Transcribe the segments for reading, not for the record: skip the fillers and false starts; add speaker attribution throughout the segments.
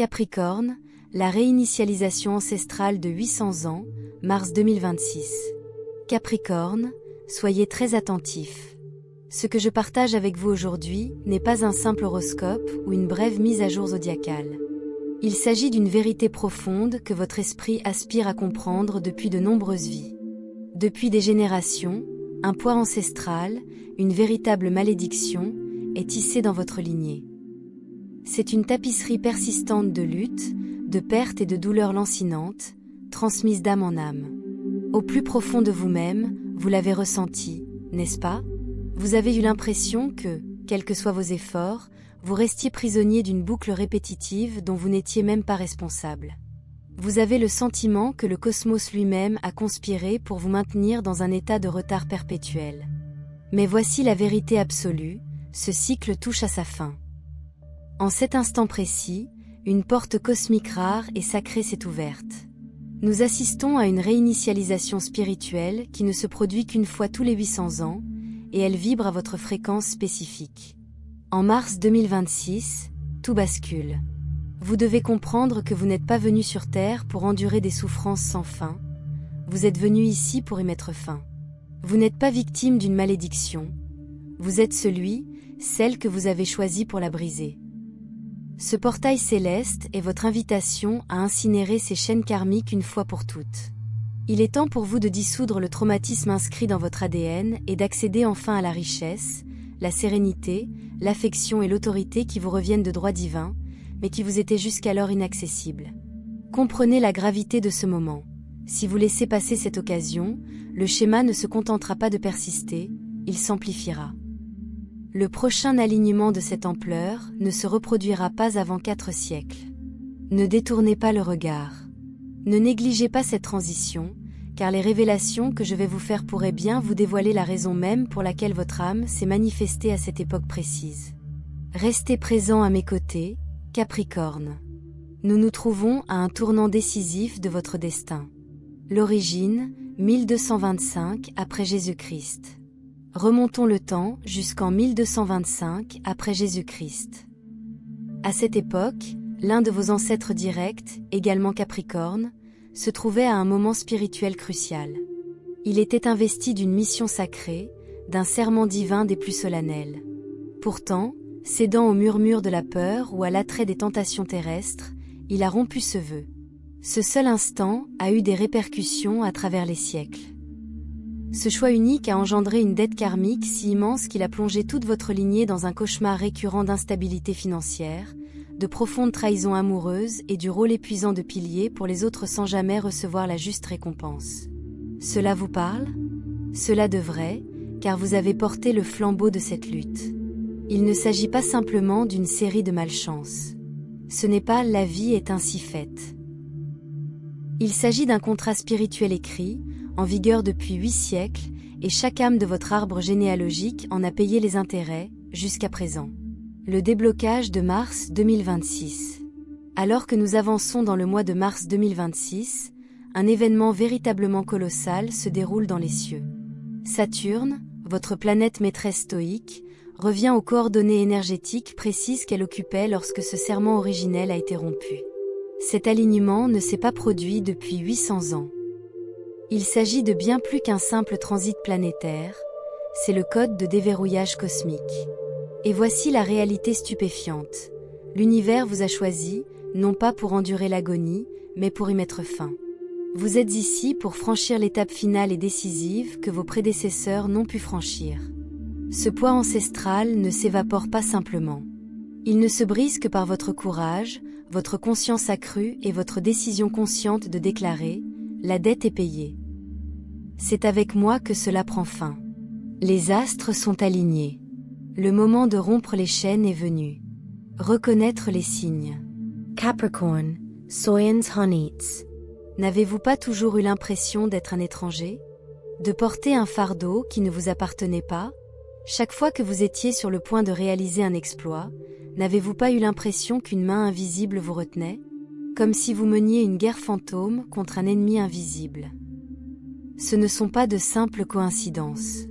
Speaker 1: Capricorne, la réinitialisation ancestrale de 800 ans, mars 2026. Capricorne, soyez très attentifs. Ce que je partage avec vous aujourd'hui n'est pas un simple horoscope ou une brève mise à jour zodiacale. Il s'agit d'une vérité profonde que votre esprit aspire à comprendre depuis de nombreuses vies. Depuis des générations, un poids ancestral, une véritable malédiction, est tissé dans votre lignée. C'est une tapisserie persistante de luttes, de pertes et de douleurs lancinantes, transmises d'âme en âme. Au plus profond de vous-même, vous l'avez ressenti, n'est-ce pas? Vous avez eu l'impression que, quels que soient vos efforts, vous restiez prisonnier d'une boucle répétitive dont vous n'étiez même pas responsable. Vous avez le sentiment que le cosmos lui-même a conspiré pour vous maintenir dans un état de retard perpétuel. Mais voici la vérité absolue, ce cycle touche à sa fin. En cet instant précis, une porte cosmique rare et sacrée s'est ouverte. Nous assistons à une réinitialisation spirituelle qui ne se produit qu'une fois tous les 800 ans, et elle vibre à votre fréquence spécifique. En mars 2026, tout bascule. Vous devez comprendre que vous n'êtes pas venu sur Terre pour endurer des souffrances sans fin. Vous êtes venu ici pour y mettre fin. Vous n'êtes pas victime d'une malédiction. Vous êtes celle que vous avez choisi pour la briser. Ce portail céleste est votre invitation à incinérer ces chaînes karmiques une fois pour toutes. Il est temps pour vous de dissoudre le traumatisme inscrit dans votre ADN et d'accéder enfin à la richesse, la sérénité, l'affection et l'autorité qui vous reviennent de droit divin, mais qui vous étaient jusqu'alors inaccessibles. Comprenez la gravité de ce moment. Si vous laissez passer cette occasion, le schéma ne se contentera pas de persister, il s'amplifiera. Le prochain alignement de cette ampleur ne se reproduira pas avant 4 siècles. Ne détournez pas le regard. Ne négligez pas cette transition, car les révélations que je vais vous faire pourraient bien vous dévoiler la raison même pour laquelle votre âme s'est manifestée à cette époque précise. Restez présent à mes côtés, Capricorne. Nous nous trouvons à un tournant décisif de votre destin. L'origine, 1225 après Jésus-Christ. Remontons le temps jusqu'en 1225 après Jésus-Christ. À cette époque, l'un de vos ancêtres directs, également Capricorne, se trouvait à un moment spirituel crucial. Il était investi d'une mission sacrée, d'un serment divin des plus solennels. Pourtant, cédant au murmure de la peur ou à l'attrait des tentations terrestres, il a rompu ce vœu. Ce seul instant a eu des répercussions à travers les siècles. Ce choix unique a engendré une dette karmique si immense qu'il a plongé toute votre lignée dans un cauchemar récurrent d'instabilité financière, de profondes trahisons amoureuses et du rôle épuisant de pilier pour les autres sans jamais recevoir la juste récompense. Cela vous parle? Cela devrait, car vous avez porté le flambeau de cette lutte. Il ne s'agit pas simplement d'une série de malchances. Ce n'est pas « la vie est ainsi faite ». Il s'agit d'un contrat spirituel écrit, en vigueur depuis 8 siècles, et chaque âme de votre arbre généalogique en a payé les intérêts, jusqu'à présent. Le déblocage de mars 2026. Alors que nous avançons dans le mois de mars 2026, un événement véritablement colossal se déroule dans les cieux. Saturne, votre planète maîtresse stoïque, revient aux coordonnées énergétiques précises qu'elle occupait lorsque ce serment originel a été rompu. Cet alignement ne s'est pas produit depuis 800 ans. Il s'agit de bien plus qu'un simple transit planétaire, c'est le code de déverrouillage cosmique. Et voici la réalité stupéfiante. L'univers vous a choisi, non pas pour endurer l'agonie, mais pour y mettre fin. Vous êtes ici pour franchir l'étape finale et décisive que vos prédécesseurs n'ont pu franchir. Ce poids ancestral ne s'évapore pas simplement. Il ne se brise que par votre courage, votre conscience accrue et votre décision consciente de déclarer « La dette est payée ». C'est avec moi que cela prend fin. Les astres sont alignés. Le moment de rompre les chaînes est venu. Reconnaître les signes. Capricorn, Soyens Honits. N'avez-vous pas toujours eu l'impression d'être un étranger? De porter un fardeau qui ne vous appartenait pas? Chaque fois que vous étiez sur le point de réaliser un exploit, n'avez-vous pas eu l'impression qu'une main invisible vous retenait? Comme si vous meniez une guerre fantôme contre un ennemi invisible. Ce ne sont pas de simples coïncidences.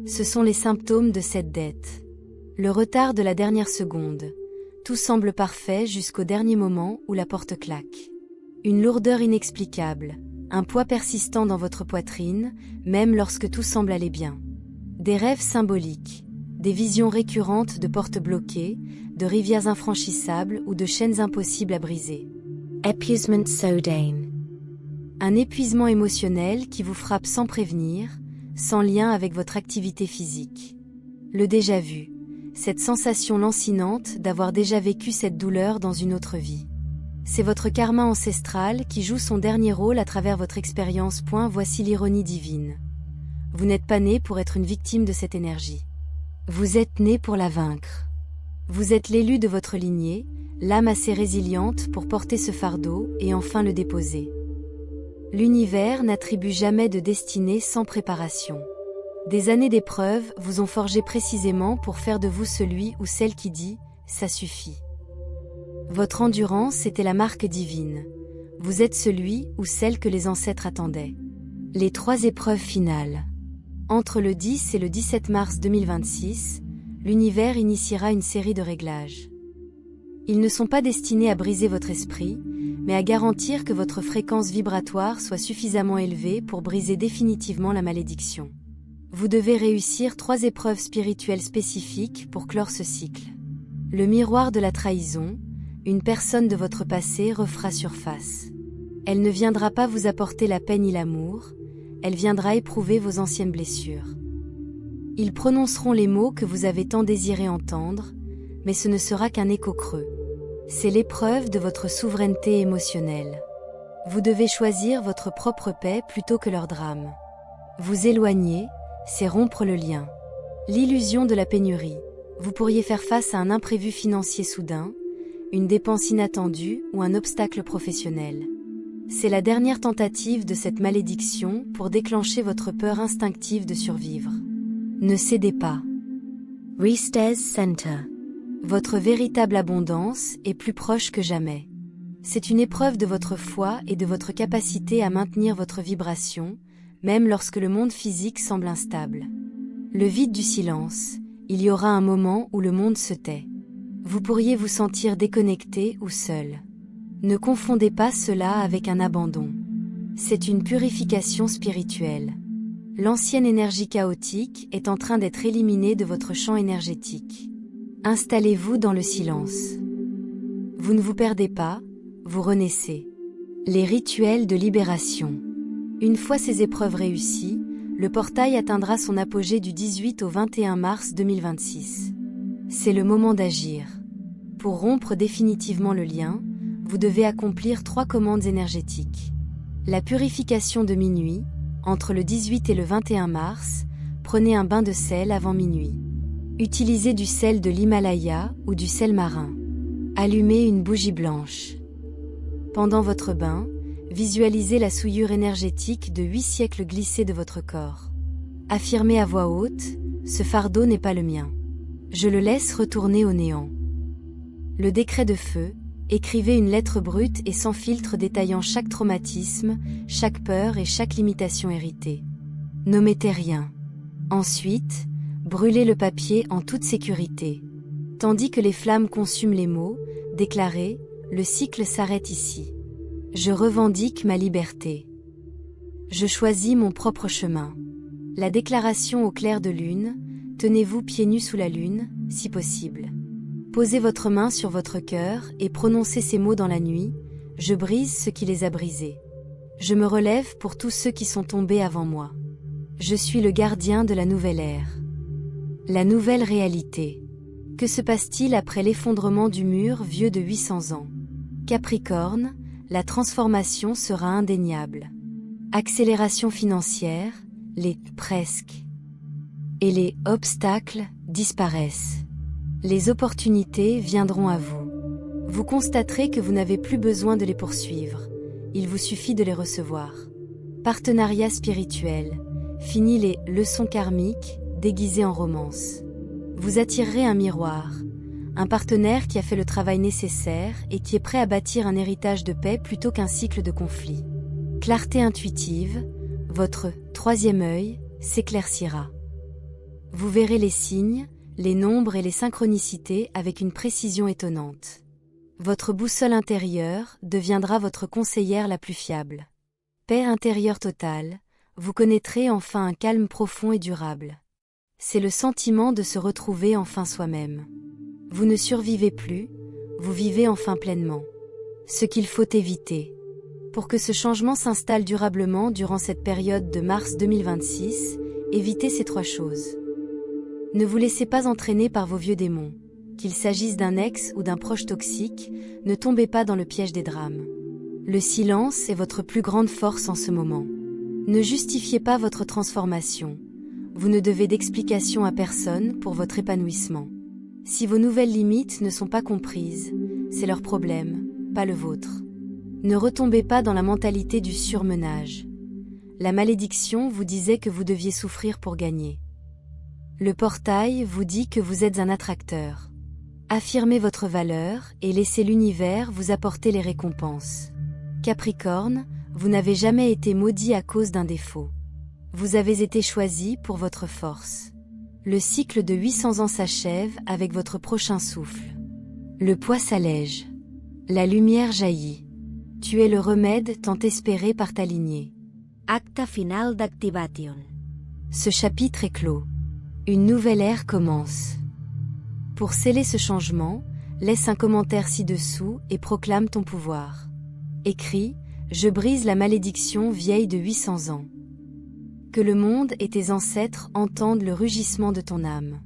Speaker 1: Ce sont les symptômes de cette dette. Le retard de la dernière seconde. Tout semble parfait jusqu'au dernier moment où la porte claque. Une lourdeur inexplicable, un poids persistant dans votre poitrine, même lorsque tout semble aller bien. Des rêves symboliques, des visions récurrentes de portes bloquées, de rivières infranchissables ou de chaînes impossibles à briser. Épuisement soudain. Un épuisement émotionnel qui vous frappe sans prévenir, sans lien avec votre activité physique. Le déjà-vu, cette sensation lancinante d'avoir déjà vécu cette douleur dans une autre vie. C'est votre karma ancestral qui joue son dernier rôle à travers votre expérience. Voici l'ironie divine. Vous n'êtes pas né pour être une victime de cette énergie. Vous êtes né pour la vaincre. Vous êtes l'élu de votre lignée, l'âme assez résiliente pour porter ce fardeau et enfin le déposer. L'univers n'attribue jamais de destinée sans préparation. Des années d'épreuves vous ont forgé précisément pour faire de vous celui ou celle qui dit « ça suffit ». Votre endurance était la marque divine. Vous êtes celui ou celle que les ancêtres attendaient. Les 3 épreuves finales. Entre le 10 et le 17 mars 2026, l'univers initiera une série de réglages. Ils ne sont pas destinés à briser votre esprit, mais à garantir que votre fréquence vibratoire soit suffisamment élevée pour briser définitivement la malédiction. Vous devez réussir 3 épreuves spirituelles spécifiques pour clore ce cycle. Le miroir de la trahison, une personne de votre passé refera surface. Elle ne viendra pas vous apporter la paix ni l'amour, elle viendra éprouver vos anciennes blessures. Ils prononceront les mots que vous avez tant désiré entendre, mais ce ne sera qu'un écho creux. C'est l'épreuve de votre souveraineté émotionnelle. Vous devez choisir votre propre paix plutôt que leur drame. Vous éloigner, c'est rompre le lien. L'illusion de la pénurie. Vous pourriez faire face à un imprévu financier soudain, une dépense inattendue ou un obstacle professionnel. C'est la dernière tentative de cette malédiction pour déclencher votre peur instinctive de survivre. Ne cédez pas. Riste's Center. Votre véritable abondance est plus proche que jamais. C'est une épreuve de votre foi et de votre capacité à maintenir votre vibration, même lorsque le monde physique semble instable. Le vide du silence, il y aura un moment où le monde se tait. Vous pourriez vous sentir déconnecté ou seul. Ne confondez pas cela avec un abandon. C'est une purification spirituelle. L'ancienne énergie chaotique est en train d'être éliminée de votre champ énergétique. Installez-vous dans le silence. Vous ne vous perdez pas, vous renaissez. Les rituels de libération. Une fois ces épreuves réussies, le portail atteindra son apogée du 18 au 21 mars 2026. C'est le moment d'agir. Pour rompre définitivement le lien, vous devez accomplir 3 commandes énergétiques. La purification de minuit, entre le 18 et le 21 mars, prenez un bain de sel avant minuit. Utilisez du sel de l'Himalaya ou du sel marin. Allumez une bougie blanche. Pendant votre bain, visualisez la souillure énergétique de 8 siècles glissés de votre corps. Affirmez à voix haute, ce fardeau n'est pas le mien. Je le laisse retourner au néant. Le décret de feu, écrivez une lettre brute et sans filtre détaillant chaque traumatisme, chaque peur et chaque limitation héritée. N'omettez rien. Ensuite, brûlez le papier en toute sécurité. Tandis que les flammes consument les mots, déclarez, le cycle s'arrête ici. Je revendique ma liberté. Je choisis mon propre chemin. La déclaration au clair de lune, tenez-vous pieds nus sous la lune, si possible. Posez votre main sur votre cœur et prononcez ces mots dans la nuit, je brise ce qui les a brisés. Je me relève pour tous ceux qui sont tombés avant moi. Je suis le gardien de la nouvelle ère. La nouvelle réalité. Que se passe-t-il après l'effondrement du mur vieux de 800 ans? Capricorne, la transformation sera indéniable. Accélération financière, les « presque » et les « obstacles » disparaissent. Les opportunités viendront à vous. Vous constaterez que vous n'avez plus besoin de les poursuivre. Il vous suffit de les recevoir. Partenariat spirituel. Fini les « leçons karmiques » déguisées en romance. Vous attirerez un miroir. Un partenaire qui a fait le travail nécessaire et qui est prêt à bâtir un héritage de paix plutôt qu'un cycle de conflits. Clarté intuitive, votre 3e œil s'éclaircira. Vous verrez les signes, les nombres et les synchronicités avec une précision étonnante. Votre boussole intérieure deviendra votre conseillère la plus fiable. Paix intérieure totale, vous connaîtrez enfin un calme profond et durable. C'est le sentiment de se retrouver enfin soi-même. Vous ne survivez plus, vous vivez enfin pleinement. Ce qu'il faut éviter. Pour que ce changement s'installe durablement durant cette période de mars 2026, évitez ces 3 choses. Ne vous laissez pas entraîner par vos vieux démons. Qu'il s'agisse d'un ex ou d'un proche toxique, ne tombez pas dans le piège des drames. Le silence est votre plus grande force en ce moment. Ne justifiez pas votre transformation. Vous ne devez d'explication à personne pour votre épanouissement. Si vos nouvelles limites ne sont pas comprises, c'est leur problème, pas le vôtre. Ne retombez pas dans la mentalité du surmenage. La malédiction vous disait que vous deviez souffrir pour gagner. Le portail vous dit que vous êtes un attracteur. Affirmez votre valeur et laissez l'univers vous apporter les récompenses. Capricorne, vous n'avez jamais été maudit à cause d'un défaut. Vous avez été choisi pour votre force. Le cycle de 800 ans s'achève avec votre prochain souffle. Le poids s'allège. La lumière jaillit. Tu es le remède tant espéré par ta lignée.
Speaker 2: Acte final d'Activation.
Speaker 1: Ce chapitre est clos. Une nouvelle ère commence. Pour sceller ce changement, laisse un commentaire ci-dessous et proclame ton pouvoir. Écris « Je brise la malédiction vieille de 800 ans ». Que le monde et tes ancêtres entendent le rugissement de ton âme.